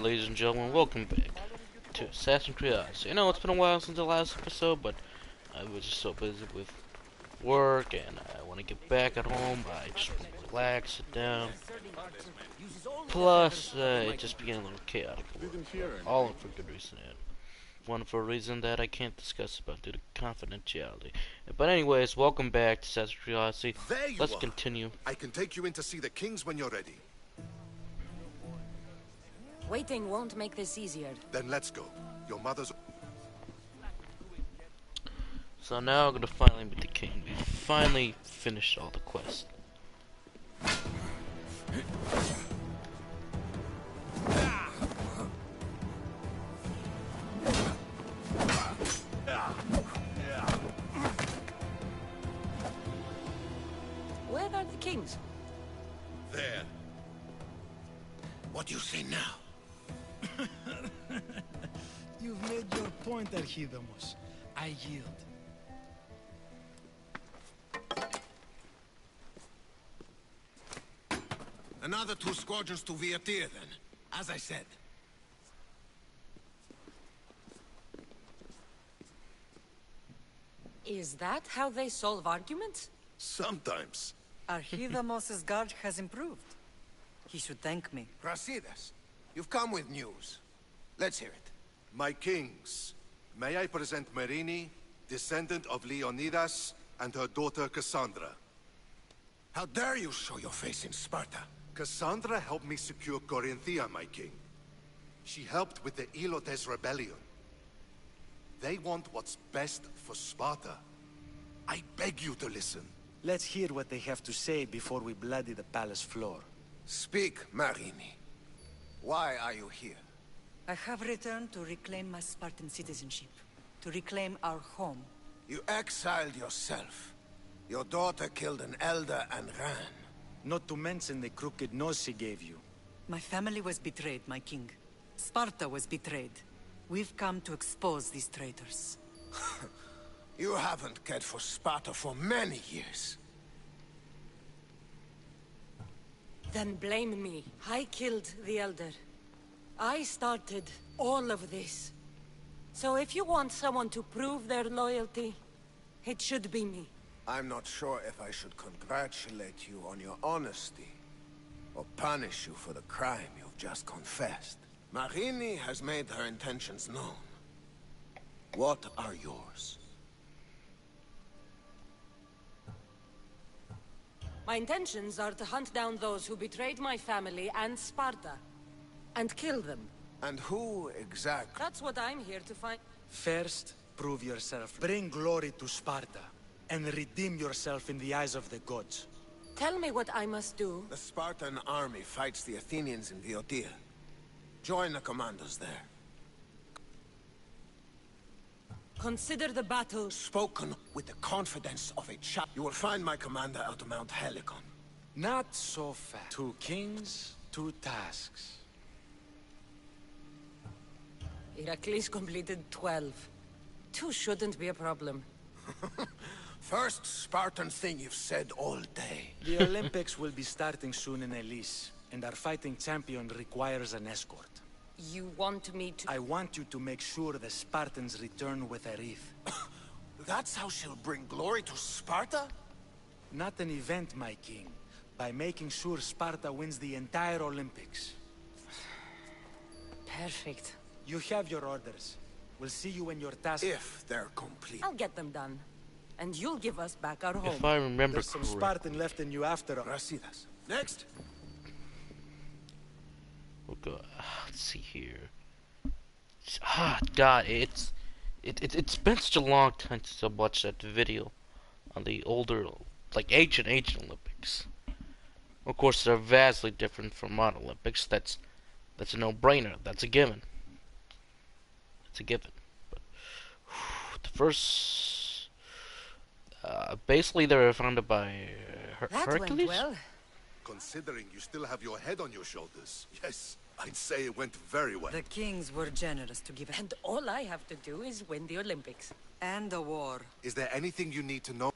Alright, ladies and gentlemen, welcome back to Assassin's Creed Odyssey. I know it's been a while since the last episode, but I was just so busy with work, and I want to get back at home. I just want to relax, sit down. Plus, it just became a little chaotic at work, all for good reason. And one for a reason that I can't discuss about due to confidentiality. But anyways, welcome back to Assassin's Creed Odyssey. Let's continue. I can take you in to see the kings when you're ready. Waiting won't make this easier. Then let's go. Your mother's... So now I'm gonna finally meet the king. We finally finished all the quests. Where are the kings? There. What do you say now? You've made your point, Archidamos. I yield. Another 2 squadrons to Viatir, then. As I said. Is that how they solve arguments? Sometimes. Archidamos's guard has improved. He should thank me. Brasidas, you've come with news. Let's hear it. My kings, may I present Marini, descendant of Leonidas, and her daughter Cassandra. How dare you show your face in Sparta? Cassandra helped me secure Corinthia, my king. She helped with the Elotes rebellion. They want what's best for Sparta. I beg you to listen. Let's hear what they have to say before we bloody the palace floor. Speak, Marini. Why are you here? I have returned to reclaim my Spartan citizenship. To reclaim our home. You exiled yourself. Your daughter killed an elder and ran. Not to mention the crooked nose she gave you. My family was betrayed, my king. Sparta was betrayed. We've come to expose these traitors. You haven't cared for Sparta for many years. Then blame me. I killed the Elder. I started all of this. So if you want someone to prove their loyalty, it should be me. I'm not sure if I should congratulate you on your honesty, or punish you for the crime you've just confessed. Marini has made her intentions known. What are yours? My intentions are to hunt down those who betrayed my family and Sparta, and kill them. And who exactly? That's what I'm here to find. First, prove yourself. Bring glory to Sparta. And redeem yourself in the eyes of the gods. Tell me what I must do. The Spartan army fights the Athenians in Viotia. Join the commandos there. Consider the battle. Spoken with the confidence of a child. You will find my commander out of Mount Helicon. Not so fast. 2 kings, 2 tasks. Heracles completed 12. 2 shouldn't be a problem. First Spartan thing you've said all day. The Olympics will be starting soon in Elise, and our fighting champion requires an escort. You want me to... I want you to make sure the Spartans return with a wreath. That's how she'll bring glory to Sparta? Not an event, my king. By making sure Sparta wins the entire Olympics. Perfect. You have your orders. We'll see you when your task... If they're complete. I'll get them done. And you'll give us back our home. If I remember There's some correctly. Spartan left in you after all. Brasidas. Next. We'll go. Let's see here. God, it's been such a long time since I watched that video on the older, like ancient Olympics. Of course, they're vastly different from modern Olympics. That's a no-brainer. That's a given. It's a given. But the first. Basically, they were founded by Hercules. Went well. Considering you still have your head on your shoulders, yes, I'd say it went very well. The kings were generous to give it. And all I have to do is win the Olympics. And a war. Is there anything you need to know?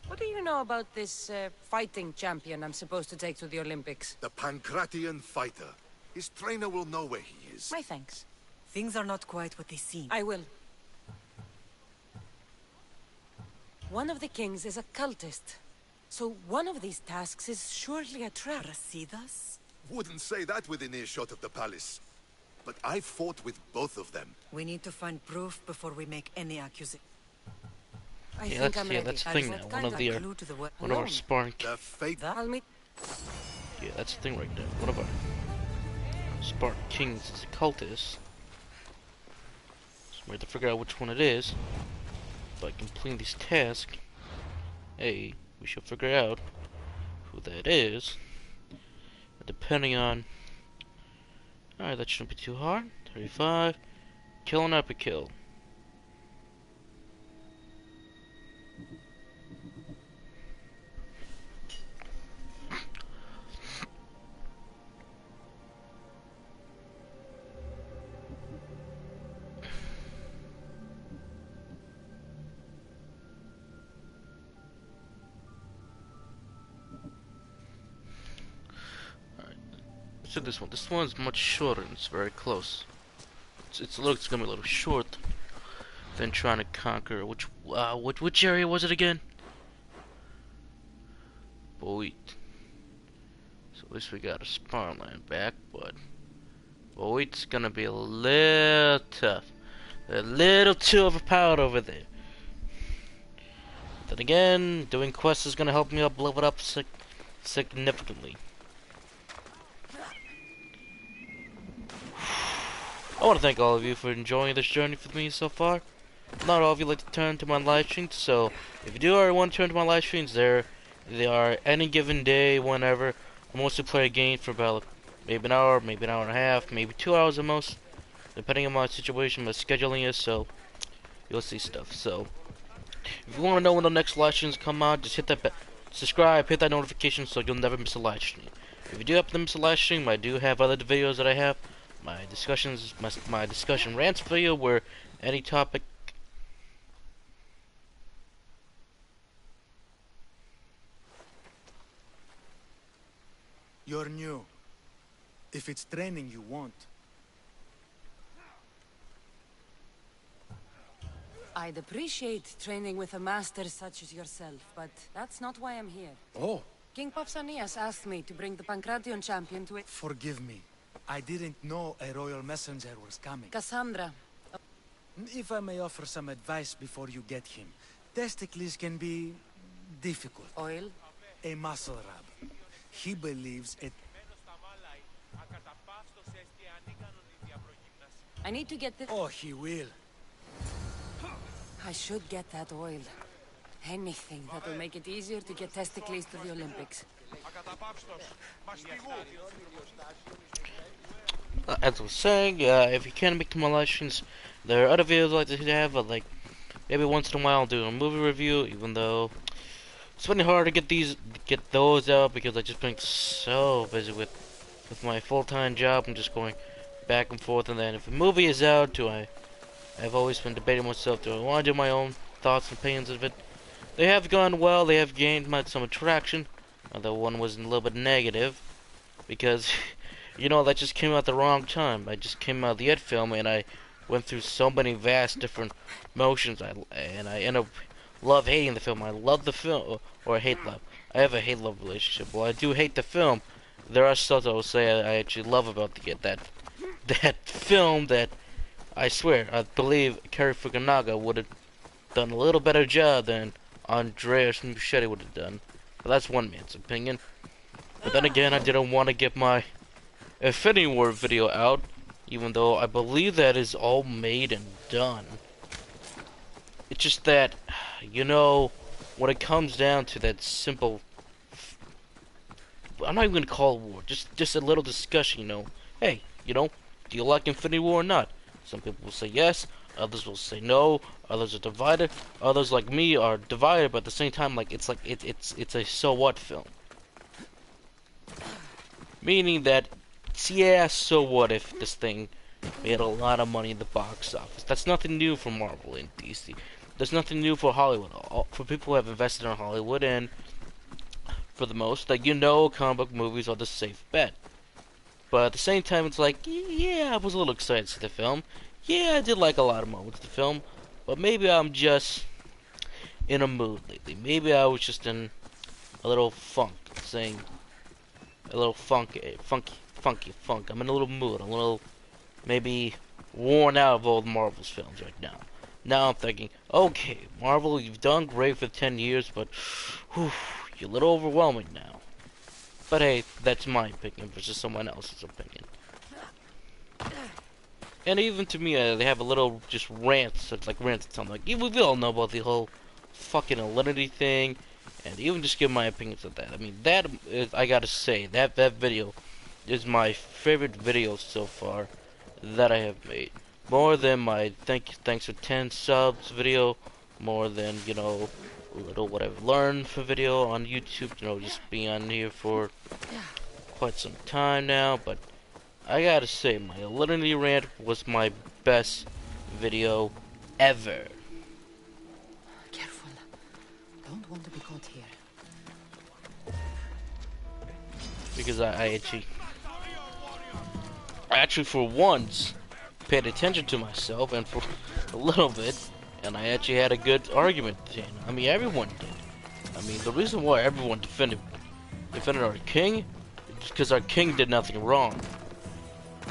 What do you know about this fighting champion I'm supposed to take to the Olympics? The Pancratian fighter. His trainer will know where he is. My thanks. Things are not quite what they seem. I will. One of the kings is a cultist. So one of these tasks is surely a trap. Rasidas? Wouldn't say that within earshot of the palace. But I fought with both of them. We need to find proof before we make any accusation. I think I'm ready. That's the thing now. One of our sparring. The fate. I'll meet. Yeah, that's the thing right there. One of our sparring kings is a cultist. So we have to figure out which one it is. By completing these tasks, we should figure out who that is. And depending on, alright, that shouldn't be too hard. 35. Kill an epic kill. So this one's much shorter and it's very close. It's gonna be a little short than trying to conquer which area was it again? Boit. So at least we got a spawn land back, but Boit's gonna be a little tough. A little too overpowered over there. Then again, doing quests is gonna help me level it up significantly. I want to thank all of you for enjoying this journey with me so far. Not all of you like to turn to my live streams, so if you do want to turn to my live streams, they are any given day, whenever. I mostly play a game for about maybe an hour and a half, maybe 2 hours at most, depending on my situation, my scheduling is. So you'll see stuff. So if you want to know when the next live streams come out, just hit that subscribe, hit that notification, so you'll never miss a live stream. If you do happen to miss a live stream, I do have other videos that I have. My discussion rants video where any topic. You're new. If it's training you want. I'd appreciate training with a master such as yourself, but that's not why I'm here. Oh, King Pausanias asked me to bring the Pancration champion to it. forgive me. I didn't know a royal messenger was coming. Cassandra. If I may offer some advice before you get him. Testicles can be difficult. Oil? A muscle rub. He believes it. I need to get this. Oh, he will. I should get that oil. Anything that will make it easier to get testicles to the Olympics. As I was saying, if you can't make my live streams, there are other videos I like to have, like maybe once in a while I'll do a movie review, even though it's really hard to get those out because I've just been so busy with my full-time job. I'm just going back and forth, and then if a movie is out, I've always been debating myself, do I want to do my own thoughts and opinions of it? They have gone well, they have gained some attraction, although one was a little bit negative, because you know, that just came out at the wrong time. I just came out of the Ed film, and I went through so many vast different motions, and I end up hating the film. I love the film, or hate-love. I have a hate-love relationship. While I do hate the film, there are stuff I will say I actually love about that film that I swear, I believe Cary Fukunaga would have done a little better job than Andreas Muschietti would have done. But that's one man's opinion. But then again, I didn't want to get my Infinity War video out, even though I believe that is all made and done. It's just that, you know, when it comes down to that simple, I'm not even gonna call it war, just a little discussion, you know. Hey, you know, do you like Infinity War or not? Some people will say yes, others will say no, others are divided, others like me are divided, but at the same time, it's a so what film. Meaning that, yeah, so what if this thing made a lot of money in the box office? That's nothing new for Marvel and DC. There's nothing new for Hollywood. For people who have invested in Hollywood, and for the most, that you know comic book movies are the safe bet. But at the same time, it's like, yeah, I was a little excited to see the film. Yeah, I did like a lot of moments of the film. But maybe I'm just in a mood lately. Maybe I was just in a little funk, saying a little funky funk. I'm in a little mood. I'm a little maybe worn out of all the Marvel's films right now. Now I'm thinking, okay, Marvel, you've done great for 10 years, but whew, you're a little overwhelming now. But hey, that's my opinion versus someone else's opinion. And even to me, they have a little just rants. It's like rants. I'm like, yeah, we all know about the whole fucking Alinity thing, and even just give my opinions of that. I mean, that is, I gotta say, that video is my favorite video so far that I have made. More than my thanks for 10 subs video, more than, you know, little what I've learned for video on YouTube, you know, just being on here for quite some time now. But I gotta say, my Alinity rant was my best video ever. Careful. Don't want to be caught here. Because I actually for once paid attention to myself, and for a little bit, and I actually had a good argument. I mean, everyone did. I mean, the reason why everyone defended our king is because our king did nothing wrong.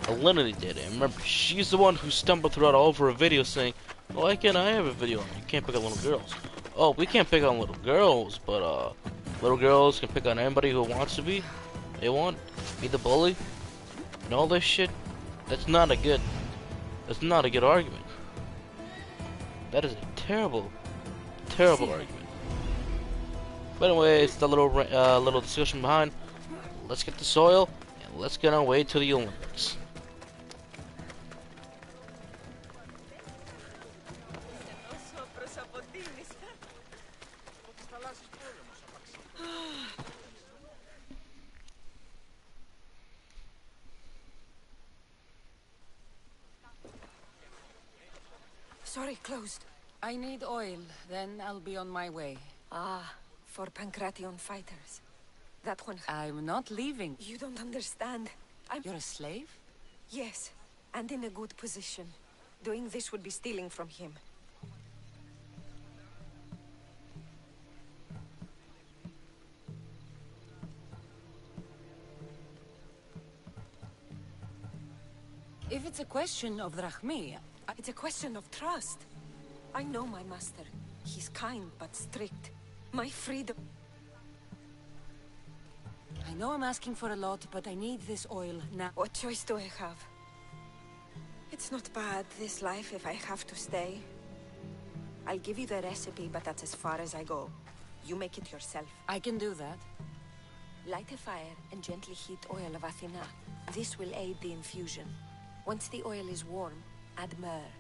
Alinity did it. And remember, she's the one who stumbled throughout all of her videos saying, why can't I have a video on? You can't pick on little girls. Oh, we can't pick on little girls, but little girls can pick on anybody who wants to be. They want be the bully and all this shit. That's not a good argument. That is a terrible argument. But anyway, it's the little discussion behind. Let's get the soil and let's get our way to the Olympics. Sorry, closed. I need oil, then I'll be on my way. Ah, for Pancration fighters. That one. I'm not leaving. You don't understand. You're a slave? Yes, and in a good position. Doing this would be stealing from him. If it's a question of drachmi, it's a question of trust. I know my master. He's kind but strict. My freedom... I know I'm asking for a lot, but I need this oil now. What choice do I have? It's not bad, this life, if I have to stay. I'll give you the recipe, but that's as far as I go. You make it yourself. I can do that. Light a fire and gently heat oil of Athena. This will aid the infusion. Once the oil is warm, add myrrh.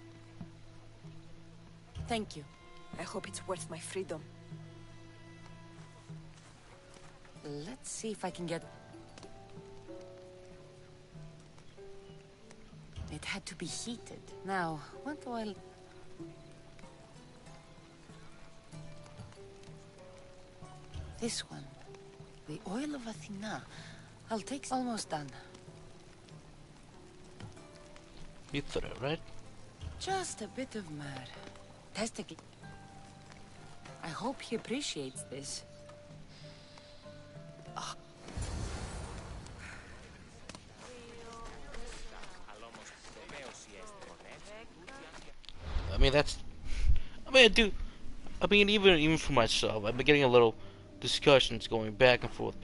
Thank you. I hope it's worth my freedom. Let's see if I can get... It had to be heated. Now, what oil... This one. The oil of Athena. I'll take... Almost done. You thought it, right? Just a bit of myrrh. Testically. I hope he appreciates this. I mean, that's... I mean, even for myself, I've been getting a little discussions going back and forth,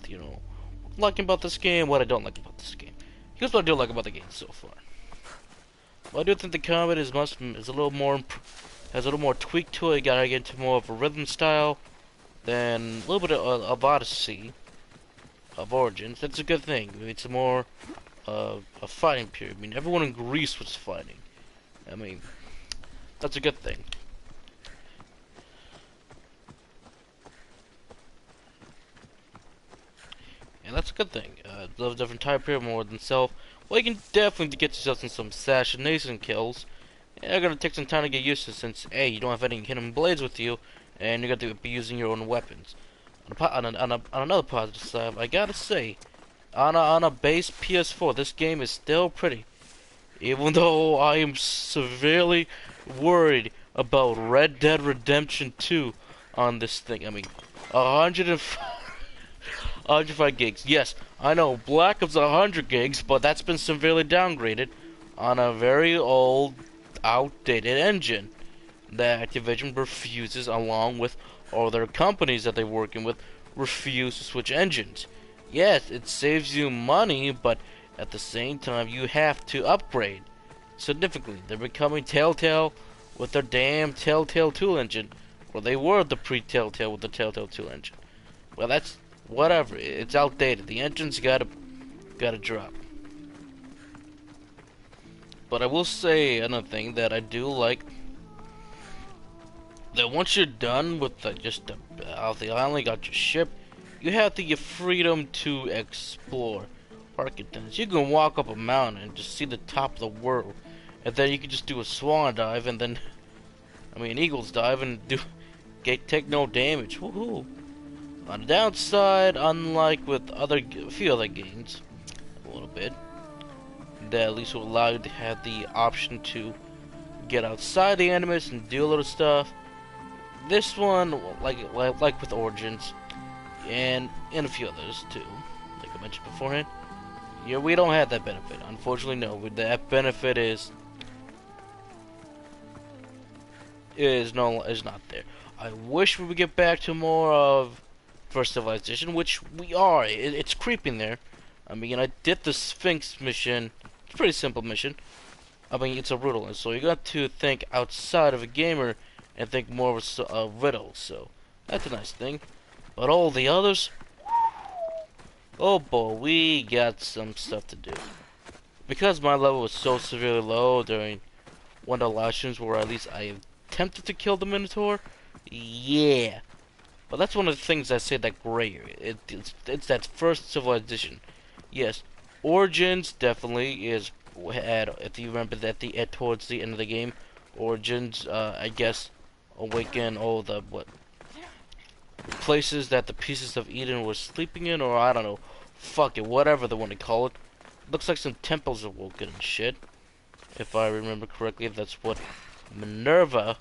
you know. What I like about this game, what I don't like about this game. Here's what I do like about the game so far. Well, I do think the combat is a little more, has a little more tweak to it. You gotta get into more of a rhythm style than a little bit of Odyssey, of Origins. That's a good thing. It's a more a fighting period. I mean, everyone in Greece was fighting. I mean, that's a good thing. And that's a good thing. Love different time period more than self. Well, you can definitely get yourself in some assassination kills. And you're gonna take some time to get used to, since A, you don't have any hidden blades with you, and you're gonna be using your own weapons. On another positive side, I gotta say, on a base PS4, this game is still pretty. Even though I am severely worried about Red Dead Redemption 2 on this thing. I mean, 105, 105 gigs. Yes, I know Black Ops 100 gigs, but that's been severely downgraded on a very old, outdated engine that Activision refuses, along with other companies that they're working with, refuse to switch engines. Yes, it saves you money, but at the same time, you have to upgrade significantly. They're becoming Telltale with their damn Telltale 2 engine, or they were the pre-Telltale with the Telltale 2 engine. Well, that's whatever. It's outdated. The engine's gotta drop. But I will say another thing that I do like, that once you're done with just out the island, got your ship, you have the freedom to explore Architects. You can walk up a mountain and just see the top of the world, and then you can just do a swan dive, and then, I mean, eagles dive, and take no damage. Woohoo! On the downside, unlike with a few other games, a little bit, that at least will allow you to have the option to get outside the enemies and do a little stuff. This one, like with Origins, and a few others too, like I mentioned beforehand. Yeah, we don't have that benefit. Unfortunately, no. That benefit is not there. I wish we would get back to more of First Civilization, which we are. It's creeping there. I mean, I did the Sphinx mission. It's a pretty simple mission. I mean, it's a riddle, and so you got to think outside of a gamer and think more of a riddle. So that's a nice thing. But all the others, oh boy, we got some stuff to do. Because my level was so severely low during one of the last missions where at least I attempted to kill the Minotaur, yeah. But that's one of the things I say that gray area. It's that first Civilization. Yes, Origins definitely is. If you remember that towards the end of the game, Origins, I guess, awaken all the places that the pieces of Eden were sleeping in, or I don't know, fuck it, whatever they want to call it. Looks like some temples awoken and shit, if I remember correctly. That's what Minerva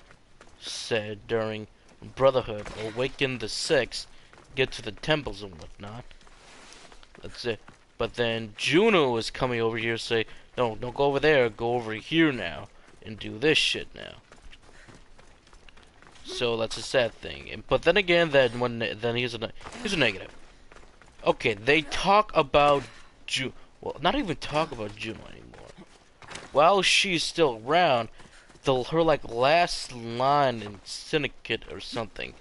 said during Brotherhood. Awaken the six, get to the temples and whatnot. That's it. But then Juno is coming over here to say, no, don't go over there, go over here now, and do this shit now. So that's a sad thing. But then again, here's a negative. Okay, they talk about well, not even talk about Juno anymore. While she's still around, her like last line in Syndicate or something.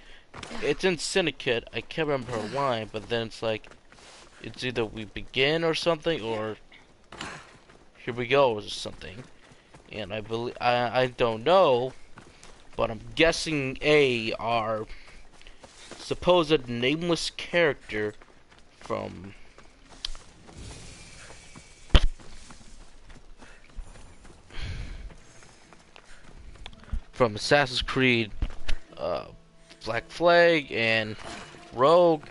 It's in Syndicate. I can't remember her line, but then it's like, it's either we begin or something, or here we go or something. And I believe I don't know, but I'm guessing our supposed nameless character from Assassin's Creed, Black Flag and Rogue,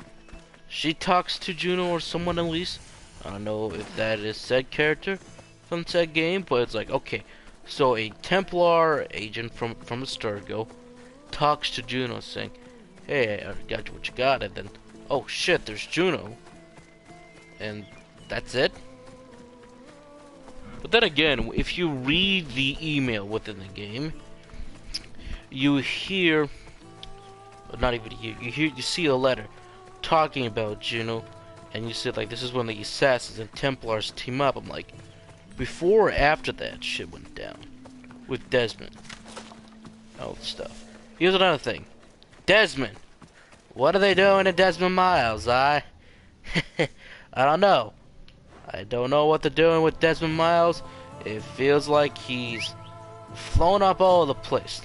she talks to Juno or someone at least. I don't know if that is said character from said game, but it's like, okay, so a Templar agent from Asturgo talks to Juno saying, hey, I got you what you got, and then, oh shit, there's Juno. And that's it? But then again, if you read the email within the game, you hear, not even hear, you see a letter talking about Juno, and you see like, this is when the Assassins and Templars team up. I'm like, before or after that shit went down with Desmond, all the stuff. Here's another thing, Desmond. What are they doing to Desmond Miles? I don't know. I don't know what they're doing with Desmond Miles. It feels like he's flown up all over the place.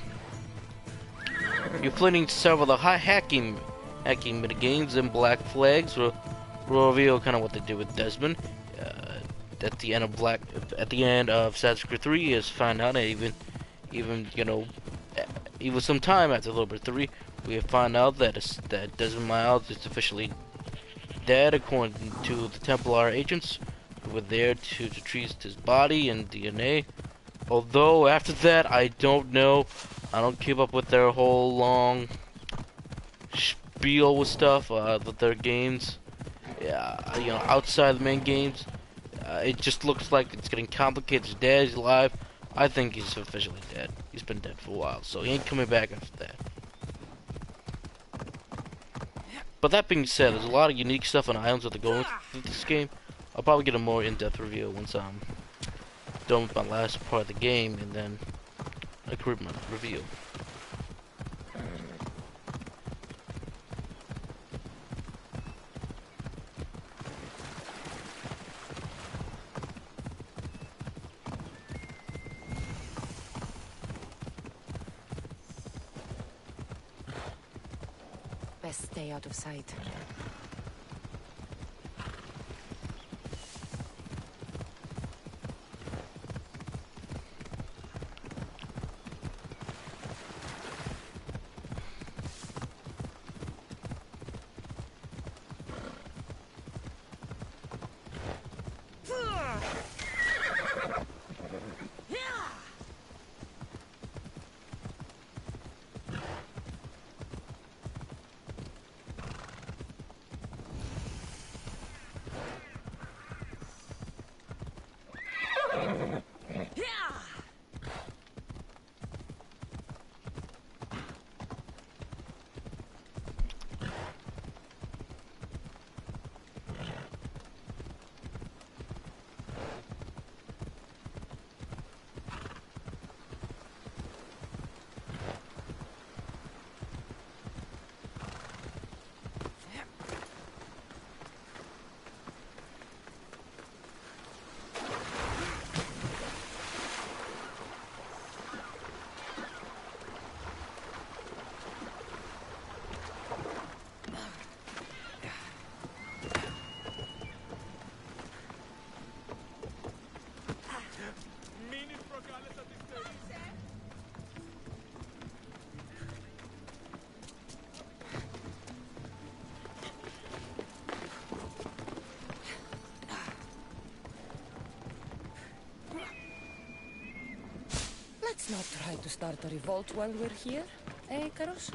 You're playing several of the hacking minigames and Black Flags will reveal kind of what they do with Desmond. At the end of Assassin's Creed 3 is found out, and even you know, even sometime after a little bit 3, we have found out that Desmond Miles is officially dead, according to the Templar agents who were there to retrieve his body and DNA. Although after that, I don't know. I don't keep up with their whole long spiel with stuff, with their games. Yeah, you know, outside the main games, it just looks like it's getting complicated. He's dead, he's alive. I think he's officially dead. He's been dead for a while, so he ain't coming back after that. But that being said, there's a lot of unique stuff on islands that are going through this game. I'll probably get a more in-depth review once I'm done with my last part of the game, and then I can read my review. Best stay out of sight. Let's not try to start a revolt while we're here, eh, Karos?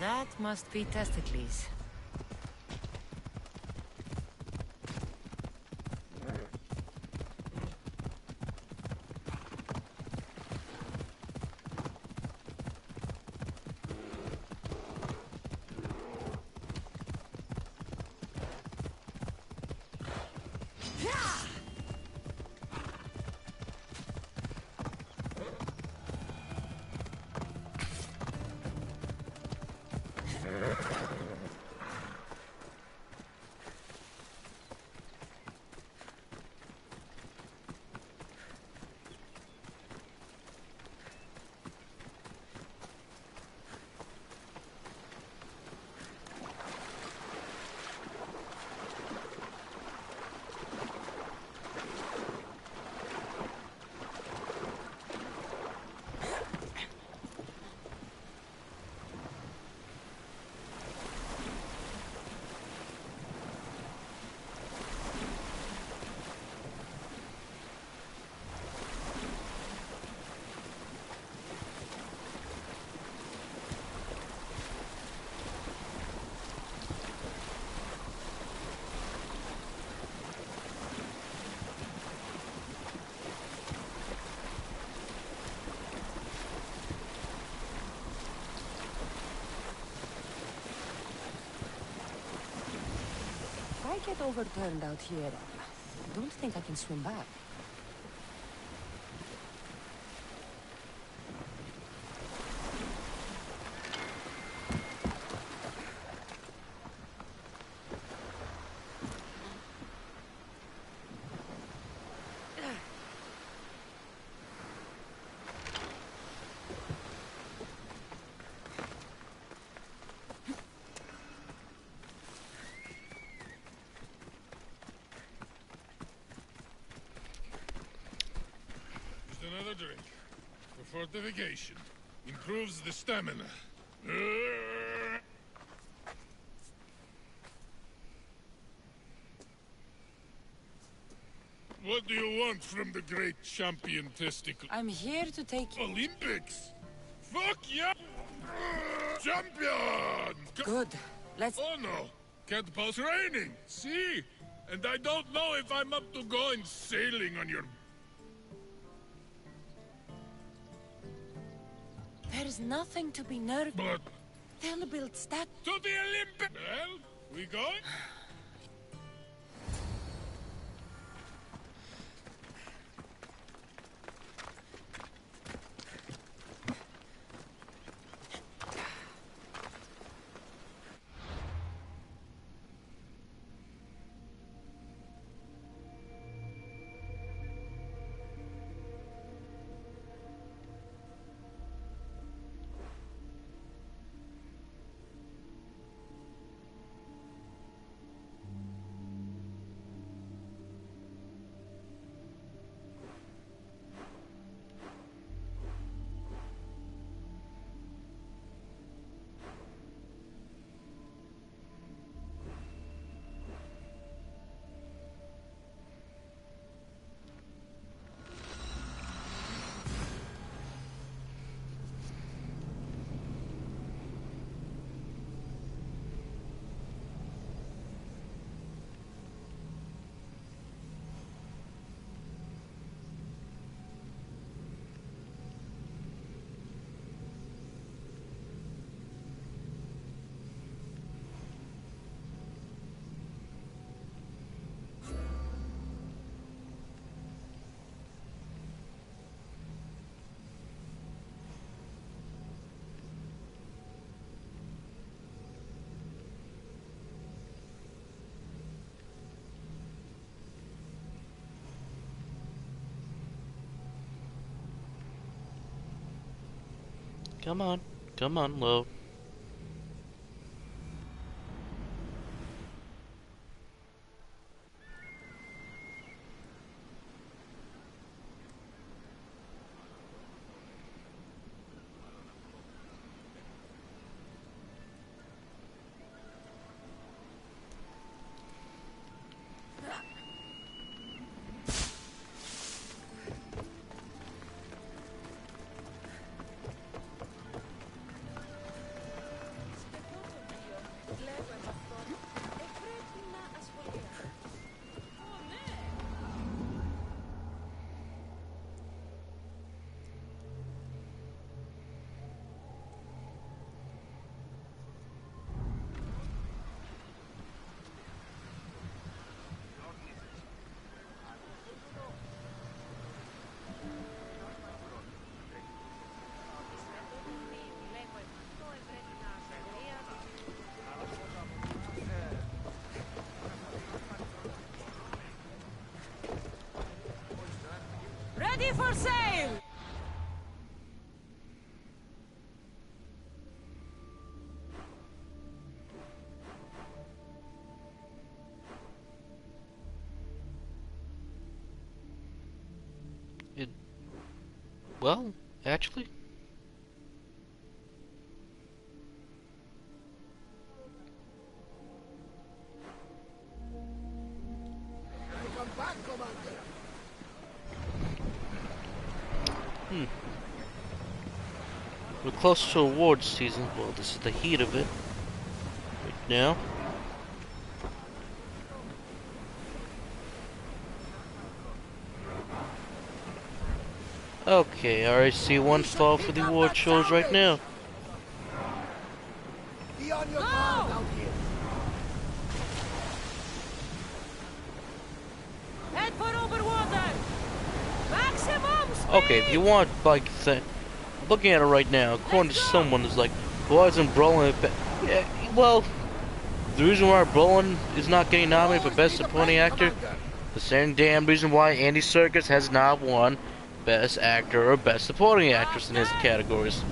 That must be Testicles. get overturned out here, I don't think I can swim back. Just another drink. For fortification. Improves the stamina. What do you want from the great champion testicle? I'm here to take you. Olympics? Fuck yeah! Champion! Good. Let's... Oh no! Can't pass raining! See? And I don't know if I'm up to going sailing on your... There's nothing to be nervous. But... They'll build stat... To the Olympic... Well, we going? Come on, load. Ready for sail! It... Well, actually... Come back, Commander! We're close to award season. Well, this is the heat of it. Right now. Okay, I already see one stall for the award shows right now. Be on your guard out here. Okay, if you want, like, looking at it right now, according to someone, is like, why isn't Brolin? Yeah, well, the reason why Brolin is not getting nominated for Best Supporting Actor, the same damn reason why Andy Serkis has not won Best Actor or Best Supporting Actress in his categories.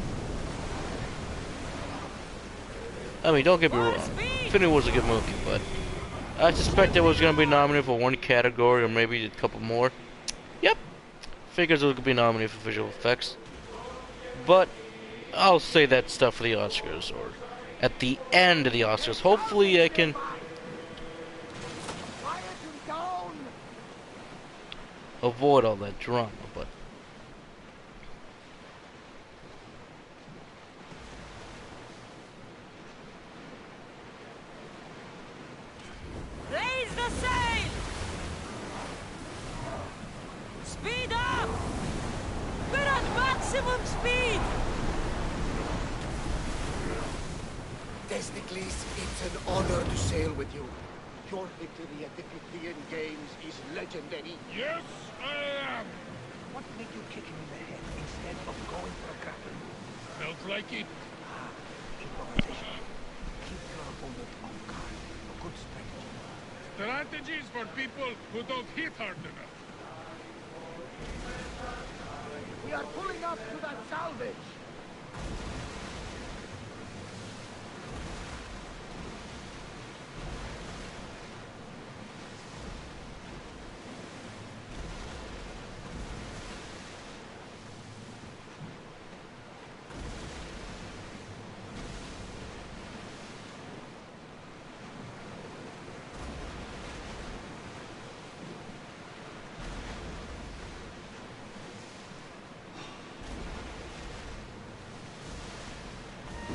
I mean, don't get me wrong, Infinity War was a good movie, but I suspect it was going to be nominated for one category or maybe a couple more. Yep, figures it was going to be nominated for visual effects. But I'll say that stuff for the Oscars or at the end of the Oscars. Hopefully I can avoid all that drama, but Raise the sail! Speed up! We're at maximum speed! Testicles, it's an honor to sail with you. Your victory at the Pythian Games is legendary. Yes, I am. What made you kick him in the head instead of going for a grapple? Felt like it. Improvisation. Keep your opponent off guard. A good strategy. Strategies for people who don't hit hard enough. We are pulling up to that salvage.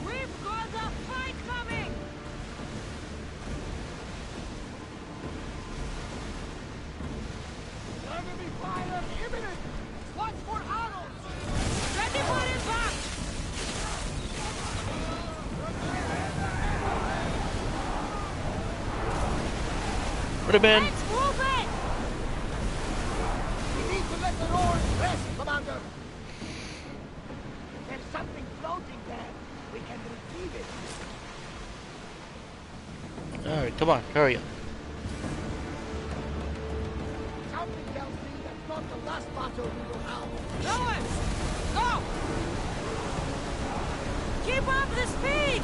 We've got a fight coming! Enemy fire imminent! Watch for arrows! Ready for impact! Ready, Ben? Let's move it! We need to let the oars rest, Commander! There's something floating there. We can retrieve it. Alright, come on, hurry up. Something tells me that's not the last battle we will have. Rowers! Go! Keep up the speed!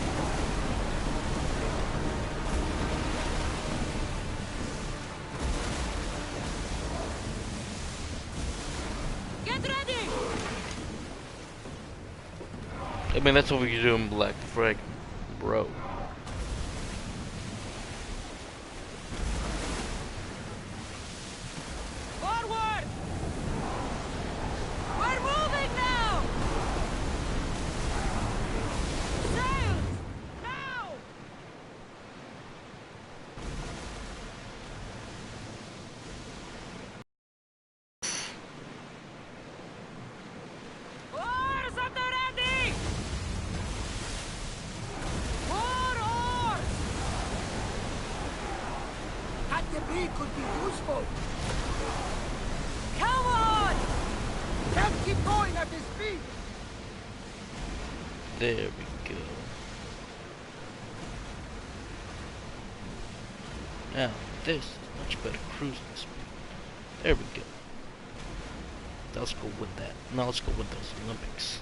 Get ready! I mean, that's what we can do in Black Flag, bro. Forward! We're moving now! Sails! Now! Oars at the ready! More oars! That debris could be useful. Come on! Can't keep going at this speed. There we go. Now, this is much better cruising speed. There we go. Let's go with that. Now let's go with those Olympics.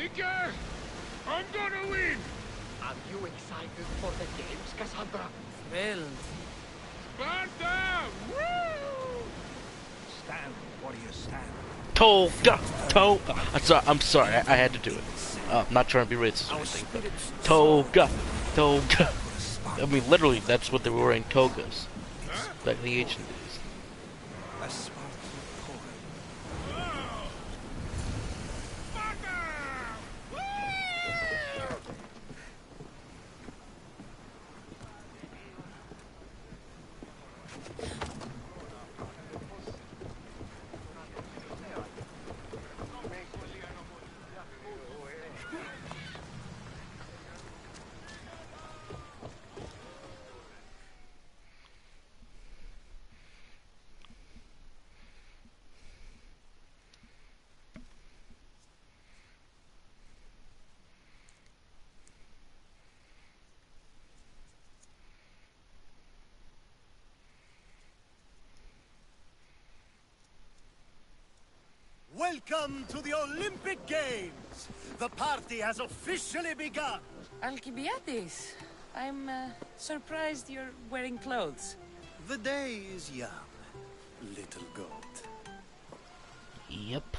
Nicker, I'm gonna win. Are you excited for the games, Cassandra? Thrilled. Sparta! Woo! Stand, warrior, stand. Toga! I'm sorry, I had to do it. I'm not trying to be racist or anything, but toga! Toga! I mean, literally, that's what they were wearing, togas. Back in the ancient days. A Spartan poet. Sparta! Woo! Welcome to the Olympic Games! The party has officially begun! Alcibiades, I'm surprised you're wearing clothes. The day is young, little goat. Yep.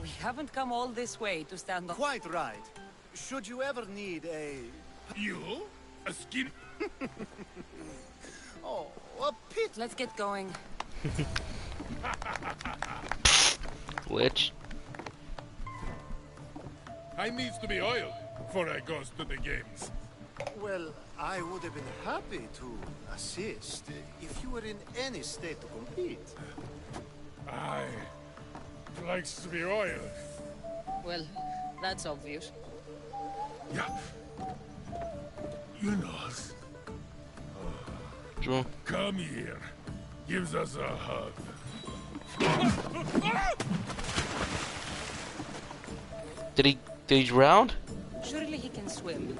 We haven't come all this way to stand on. Quite right. Should you ever need a... You? A skin? Oh, a pit... Let's get going. Which? I needs to be oiled before I goes to the games. Well, I would have been happy to assist if you were in any state to compete. I likes to be oiled. Well, that's obvious. Yeah. You know. True. Come here. Gives us a hug. Did he drown? Surely he can swim.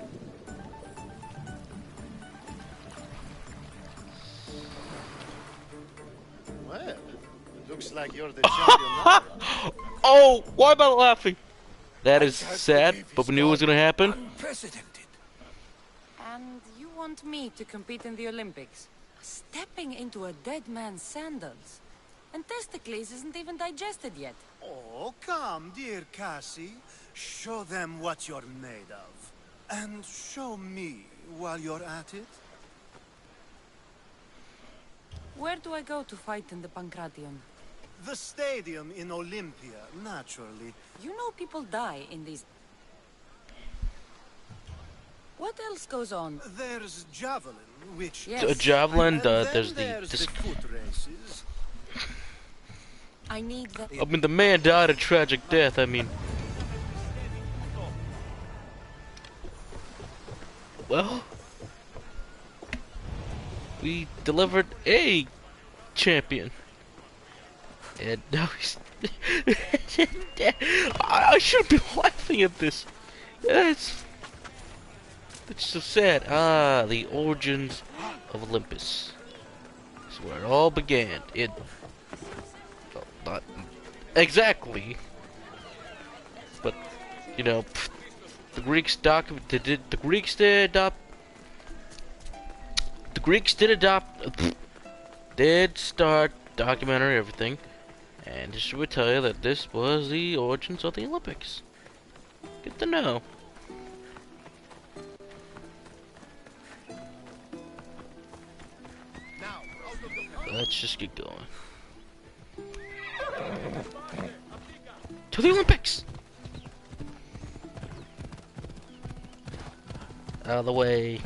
Well, it looks like you're the champion now. Oh, why am I laughing? That is sad, but we knew it was gonna happen. Unprecedented. And you want me to compete in the Olympics? Stepping into a dead man's sandals. And Testicles isn't even digested yet. Oh, come, dear Cassie. Show them what you're made of. And show me while you're at it. Where do I go to fight in the Pancration? The stadium in Olympia, naturally. You know people die in these... What else goes on? There's javelin, which... Yes. A javelin, And then there's there's the the foot races. I need that... I mean, the man died a tragic death, I mean. Well, we delivered a champion. And now he's... I shouldn't be laughing at this. It's so sad. Ah, the origins of Olympus. This is where it all began. It... Well, not exactly. But, you know, the Greeks did start documentary everything, and history would tell you that this was the origins of the Olympics. Good to know. Let's just get going. To the Olympics! Out of the way.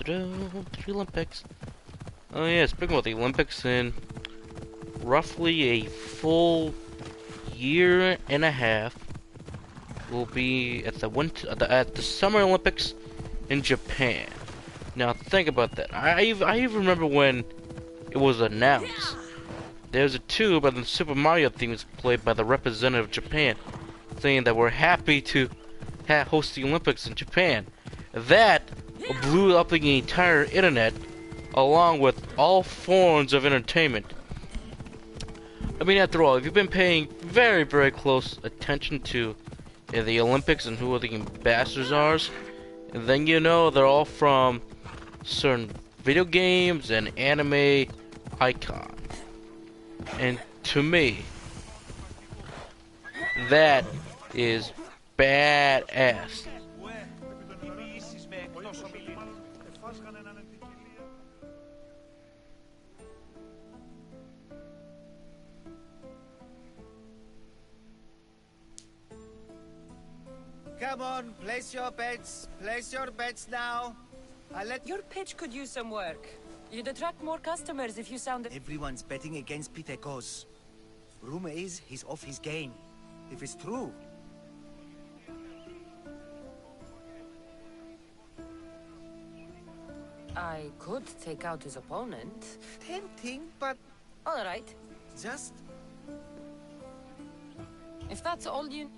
The Olympics. Oh yeah, speaking about the Olympics, in roughly a full year and a half, we'll be at the Summer Olympics in Japan. Now think about that. I even remember when it was announced. There's a tube and the Super Mario theme was played by the representative of Japan, saying that we're happy to host the Olympics in Japan. That blew up the entire internet, along with all forms of entertainment. I mean, after all, if you've been paying very, very close attention to the Olympics and who the ambassadors are, then you know they're all from certain video games and anime icons. And to me, that is badass. Come on, place your bets. Place your bets now. Your pitch could use some work. You'd attract more customers if you sounded... Everyone's betting against Peter Kos. Rumor is he's off his game. If it's true... I could take out his opponent. Tempting, but... All right. Just... If that's all you...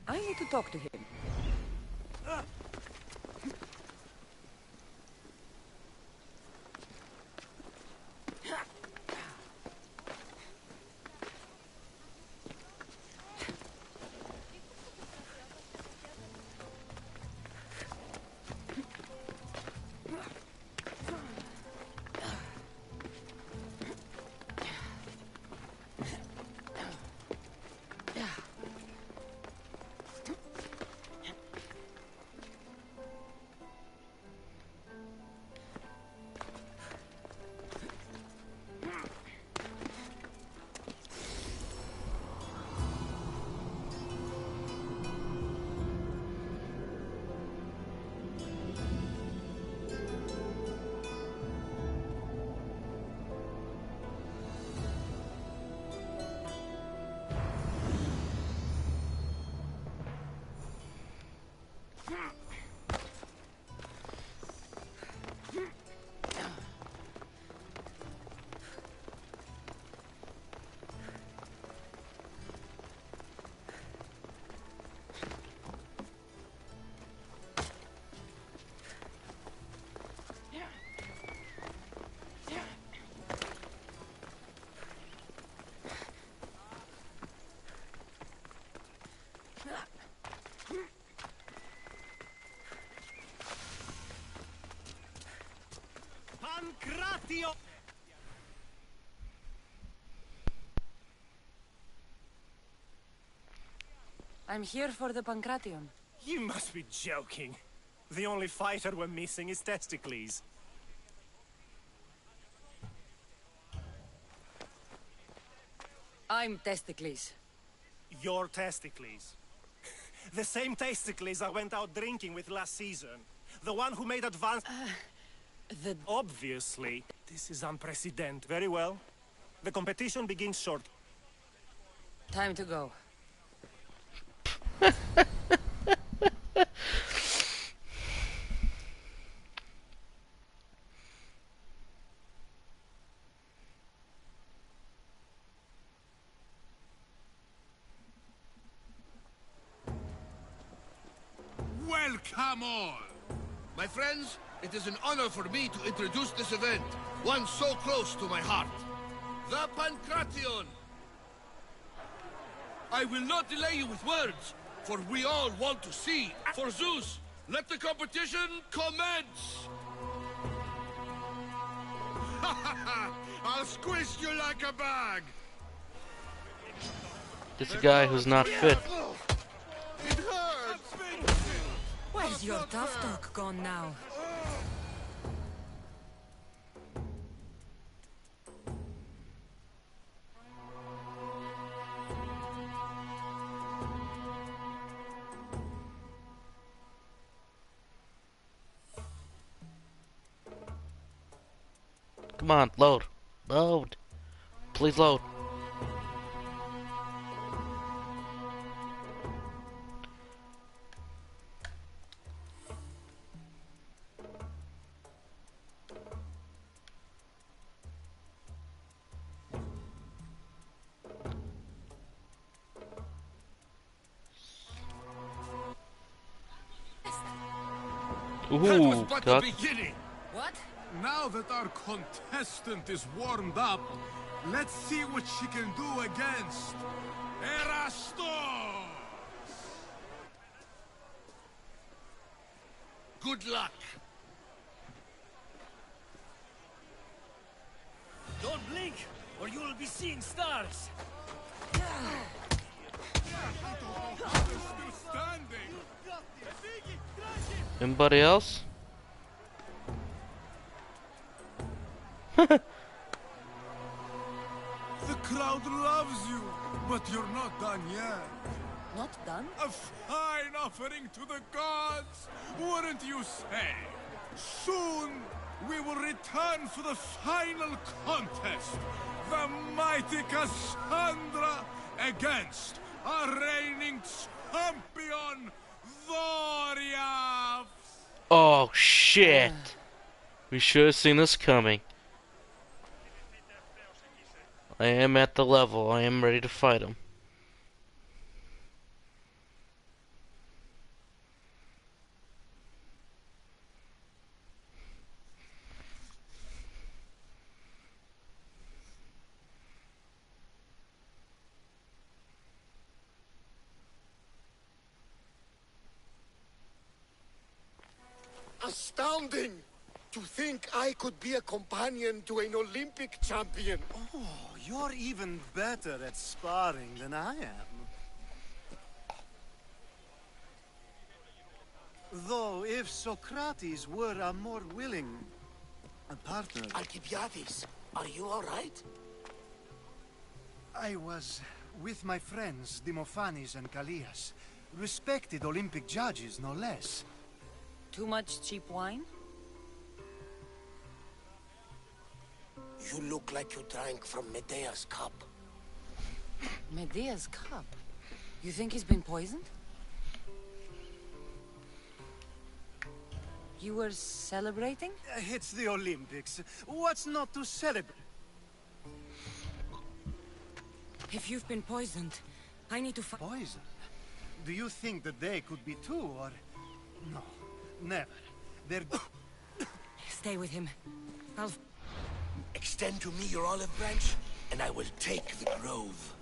I need to talk to him. I'm here for the Pancration. You must be joking. The only fighter we're missing is Testicles. I'm Testicles. Your Testicles. The same Testicles I went out drinking with last season. The one who made advance... Obviously, this is unprecedented. Very well. The competition begins short. Time to go. welcome all. My friends, it is an honor for me to introduce this event, one so close to my heart. The Pancration! I will not delay you with words, for we all want to see. For Zeus, let the competition commence! I'll squish you like a bag! It's a guy who's not fit. It hurts! Where's your tough talk gone now? Come on, load. Load. Please load. That was Ooh, but cut. the beginning! What? Now that our contestant is warmed up, let's see what she can do against Erastos! Good luck! Don't blink, or you will be seeing stars. Still standing! Anybody else? The crowd loves you, but you're not done yet. Not done? A fine offering to the gods, wouldn't you say? Soon, we will return for the final contest. The mighty Cassandra against our reigning champion, Doriath. Oh shit! We should have seen this coming. I am at the level. I am ready to fight him. Astounding! To think I could be a companion to an Olympic champion. Oh, you're even better at sparring than I am. Though, if Socrates were a more willing partner... Alcibiades, are you all right? I was with my friends, Demophanes and Callias. Respected Olympic judges, no less. Too much cheap wine? You look like you drank from Medea's cup. Medea's cup? You think he's been poisoned? You were celebrating? It's the Olympics. What's not to celebrate? If you've been poisoned, I need to find... Poison? Do you think that they could be too, or... No, never. They're... Stay with him. I'll... Extend to me your olive branch, and I will take the grove.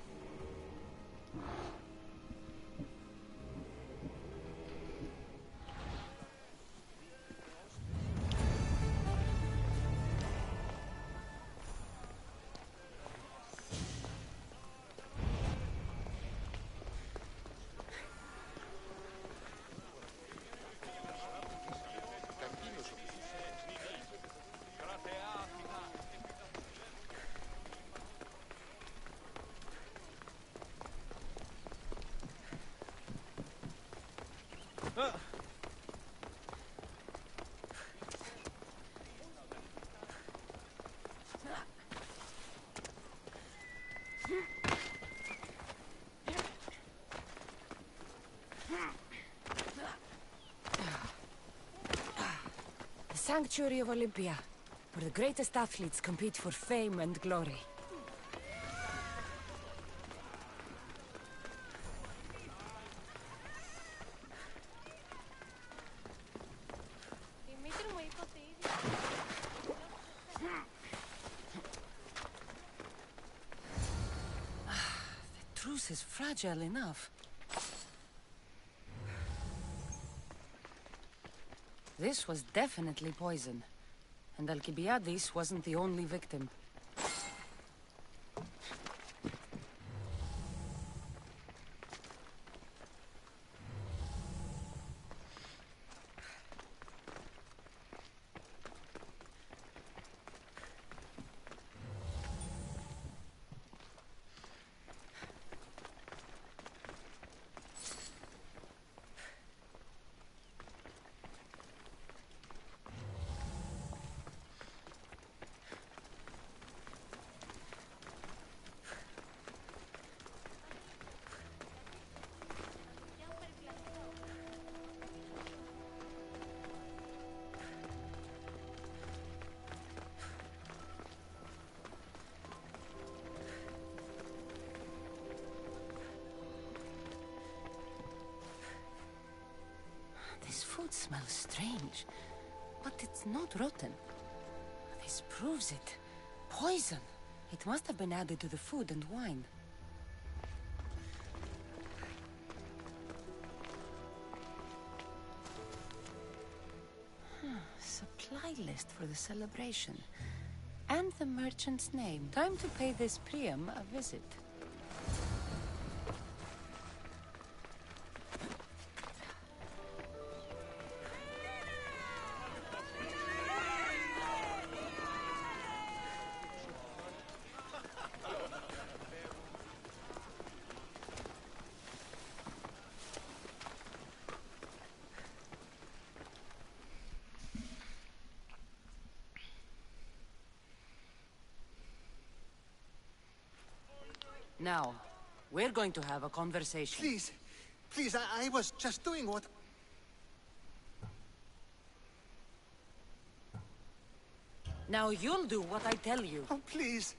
The Sanctuary of Olympia, where the greatest athletes compete for fame and glory. juice is fragile enough. This was definitely poison. And Alcibiades wasn't the only victim. This food smells strange, but it's not rotten. This proves it. Poison. It must have been added to the food and wine. Supply list for the celebration. And the merchant's name. Time to pay this Priam a visit. Now, we're going to have a conversation. Please, please, I was just doing what... Now you'll do what I tell you. Oh, please.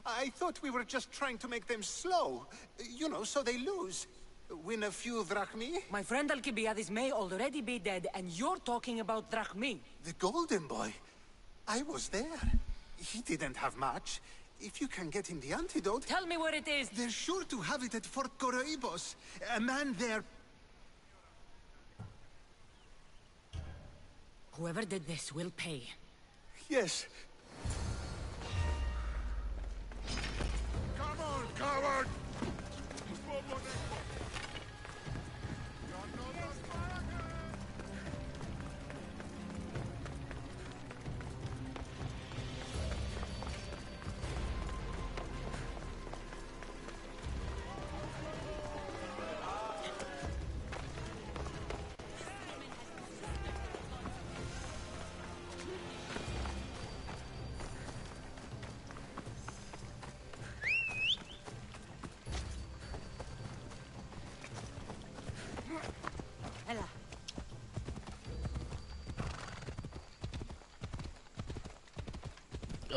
I thought we were just trying to make them slow. You know, so they lose. Win a few drachmi. My friend Alcibiades may already be dead, and you're talking about drachmi. The golden boy. I was there. He didn't have much. If you can get him the antidote... Tell me where it is! They're sure to have it at Fort Coroibos. A man there... Whoever did this will pay. Yes. Come on, coward!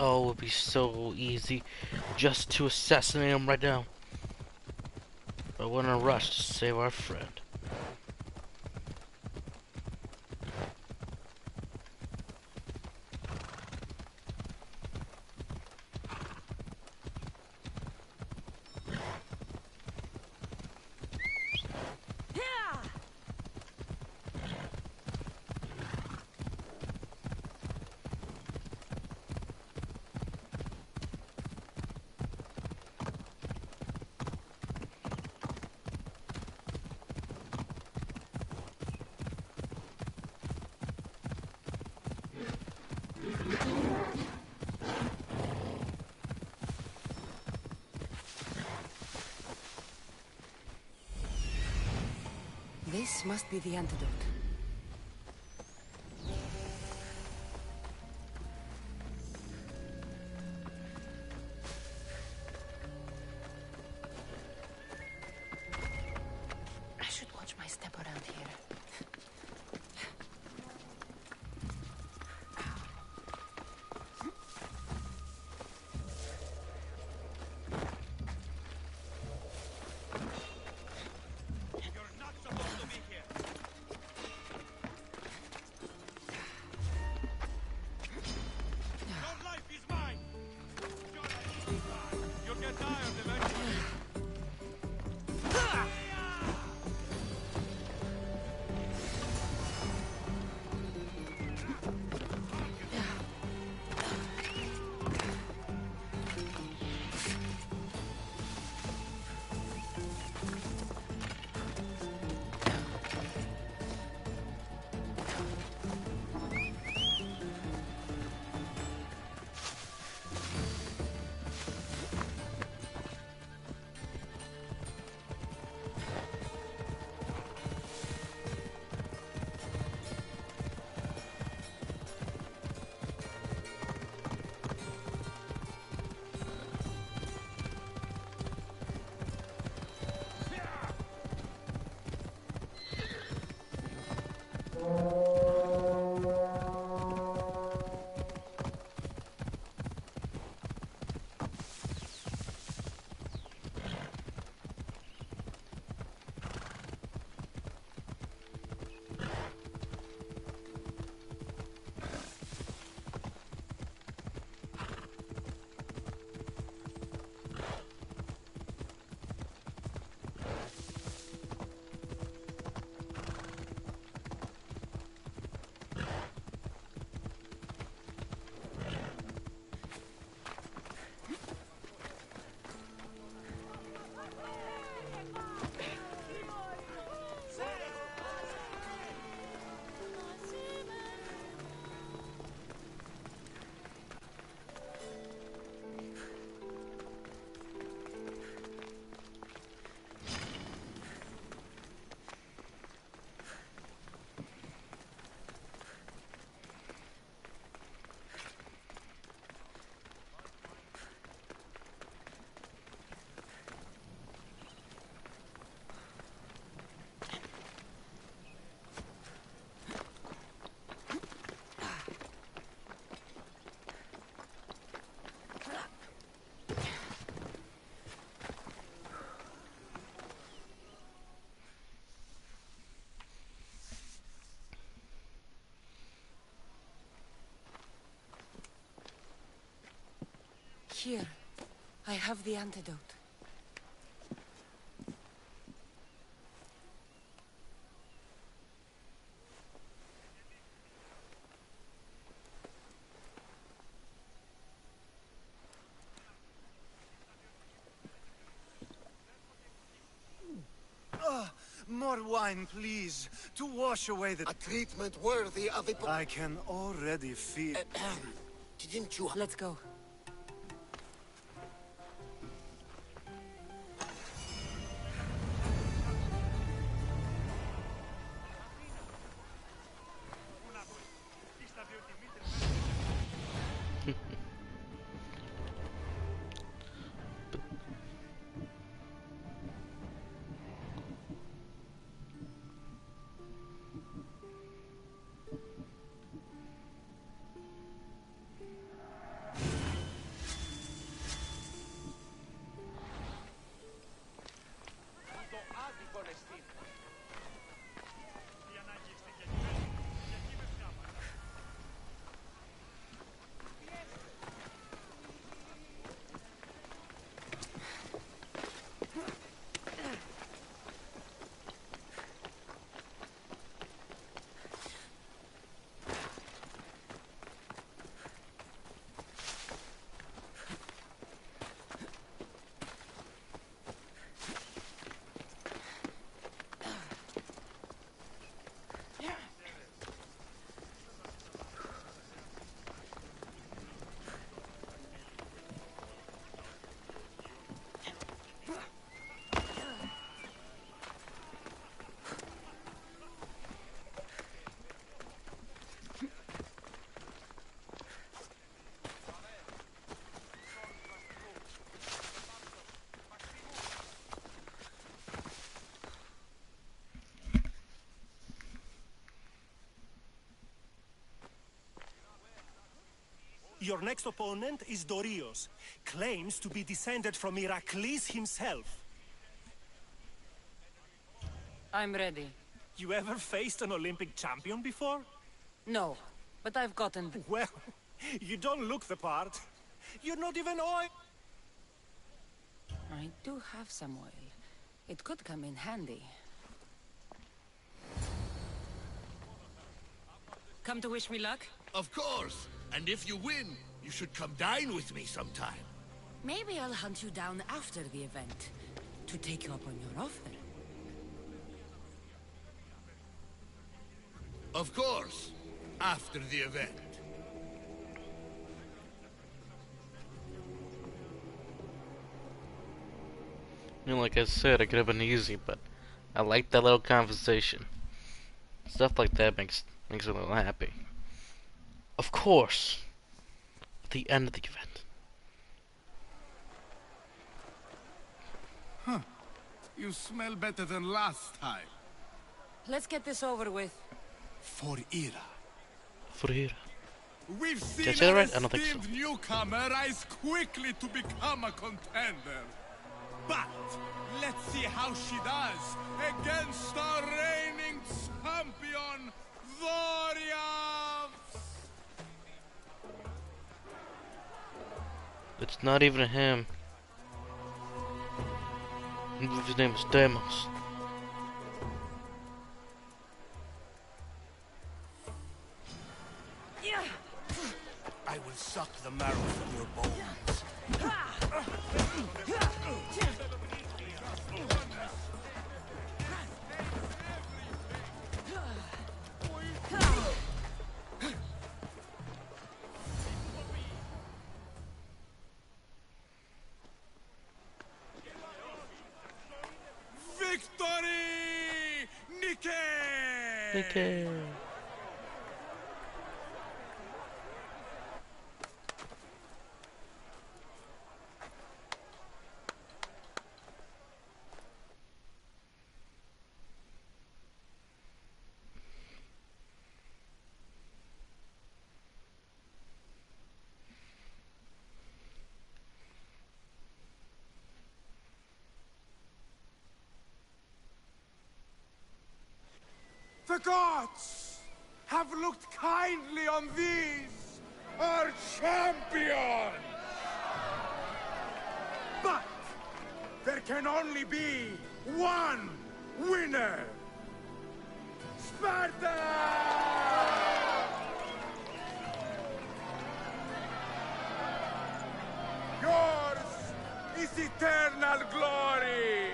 Oh, it would be so easy just to assassinate him right now. But we're in a rush to save our friend. This must be the antidote. I should watch my step around here. Here, I have the antidote. More wine, please, to wash away the... A treatment worthy of a... I can already feel... Didn't you... Let's go. Your next opponent is Dorios. Claims to be descended from Heracles himself. I'm ready. You ever faced an Olympic champion before? No, but I've gotten... Well, you don't look the part. You're not even oil. I do have some oil. It could come in handy. Come to wish me luck? Of course. And if you win, you should come dine with me sometime. Maybe I'll hunt you down after the event, to take you up on your offer. Of course. After the event. You know, like I said, it could have been easy, but I like that little conversation. Stuff like that makes me a little happy. Of course, at the end of the event. Huh. You smell better than last time. Let's get this over with. For Ira. For here. We've seen Did I say that an right? I don't think so. esteemed newcomer rise quickly to become a contender. But let's see how she does against our reigning champion, Dorios! It's not even him. His name is Demos. I will suck the marrow from your bones. Victory! Nike! Nike! The gods have looked kindly on these, our champions! But there can only be one winner! Sparta! Yours is eternal glory!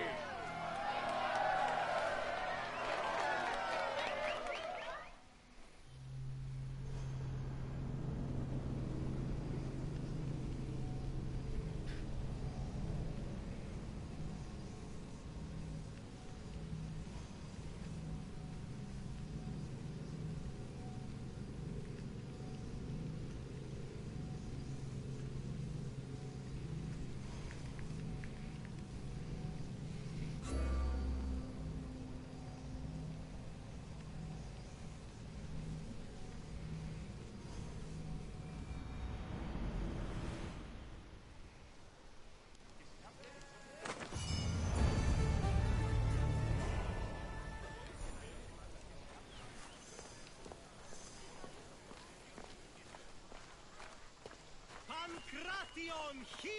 Pancration, here!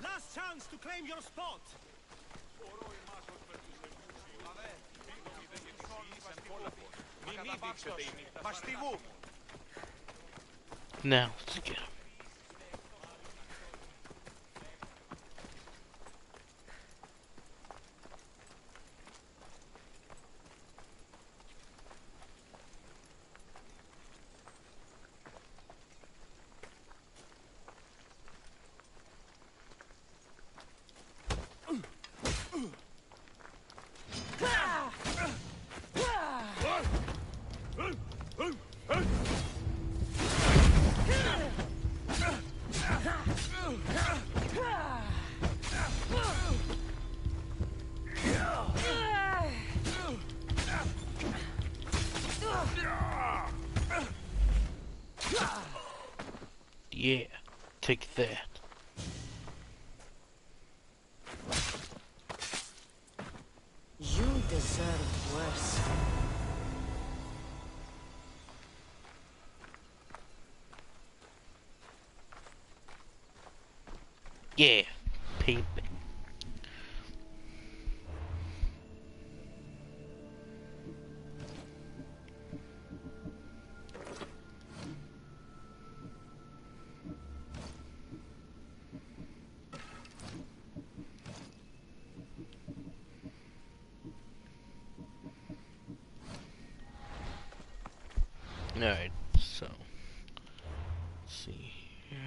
Last chance to claim your spot! Now, let's get him. Yeah, take that. You deserve worse. Yeah, payback. Alright, so let's see here.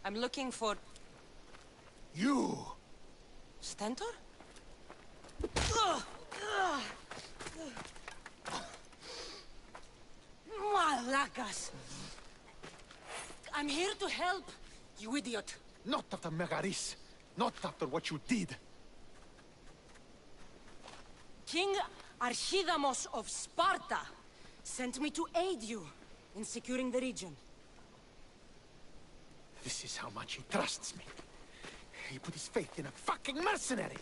I'm looking for... You! Stentor? Malacas! I'm here to help, you idiot. Not after Megaris. Not after what you did. King Archidamos of Sparta sent me to aid you in securing the region. This is how much he trusts me. He put his faith in a fucking mercenary.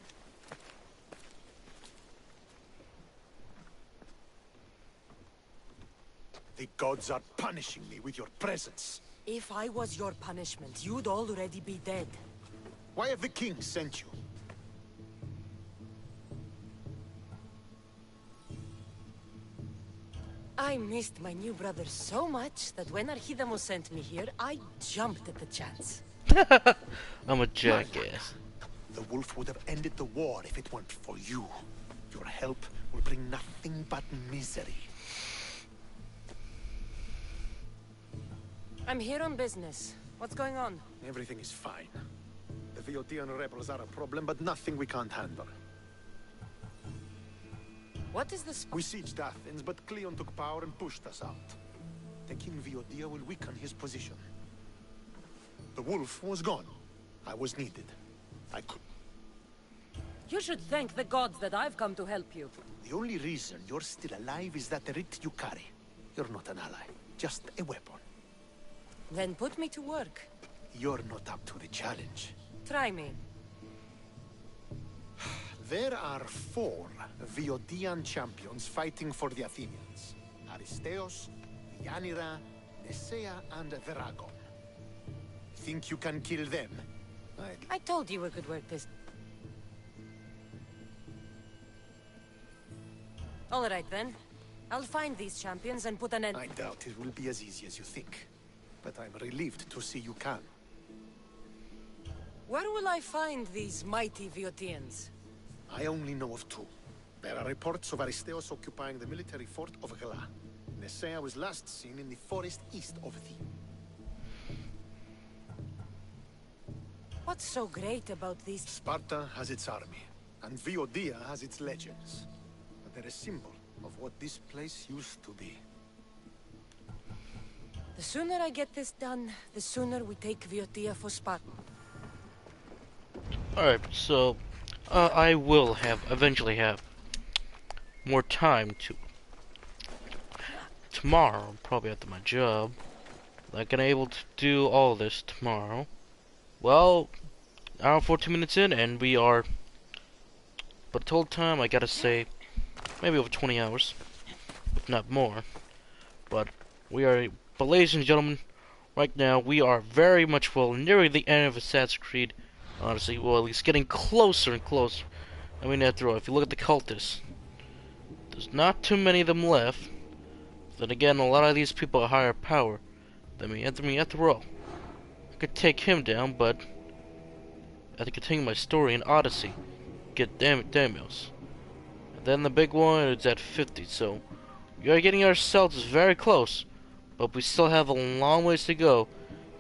The gods are punishing me with your presence. If I was your punishment, you'd already be dead. Why have the king sent you? I missed my new brother so much that when Archidamos sent me here, I jumped at the chance. I'm a jackass. The wolf would have ended the war if it weren't for you. Your help will bring nothing but misery. I'm here on business. What's going on? Everything is fine. The Viotian rebels are a problem, but nothing we can't handle. What is this? We sieged Athens, but Cleon took power and pushed us out. Taking Viotia will weaken his position. The wolf was gone. I was needed. I could... You should thank the gods that I've come to help you. The only reason you're still alive is that writ you carry. You're not an ally, just a weapon. Then put me to work. You're not up to the challenge. Try me. There are 4 Viotian champions fighting for the Athenians. Aristeos, Yanira, Nesea, and Veragon. Think you can kill them? I told you we could work this. All right then. I'll find these champions and put an end. I doubt it will be as easy as you think. But I'm relieved to see you can. Where will I find these mighty Viotians? I only know of 2. There are reports of Aristeos occupying the military fort of Gela. Nesea was last seen in the forest east of Thebe. What's so great about these? Sparta has its army, and Viotia has its legends. But they're a symbol of what this place used to be. The sooner I get this done, the sooner we take Viotia for Sparta. Alright, so I will eventually have more time to tomorrow, probably after my job. Like I'm able to do all this tomorrow. Well, hour and 14 minutes in, and we are. But total time, I gotta say, maybe over 20 hours, if not more. But we are, but ladies and gentlemen, right now we are very much nearing the end of Assassin's Creed Odyssey. Well, at least getting closer and closer. I mean, after all, if you look at the cultists, there's not too many of them left. Then again, a lot of these people are higher power than me. After all, I could take him down, but I have to continue my story in Odyssey. Get Damios. And then the big one is at 50, so we are getting ourselves very close. But we still have a long ways to go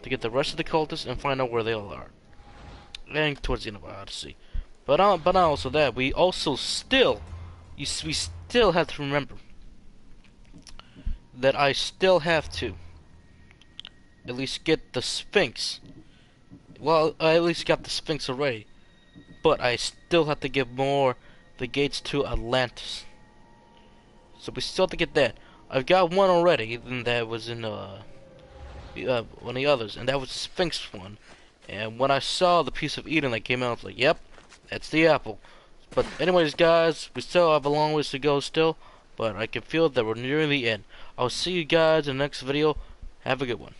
to get the rest of the cultists and find out where they all are. And towards the end of Odyssey. But not also that, we also still, we still have to remember that I still have to at least get the Sphinx. Well, I at least got the Sphinx already, but I still have to give the gates to Atlantis. So we still have to get that. I've got one already, and that was in one of the others, and that was the Sphinx one. And when I saw the piece of Eden that came out, I was like, yep, that's the apple. But anyways, guys, we still have a long ways to go still, but I can feel that we're nearing the end. I'll see you guys in the next video. Have a good one.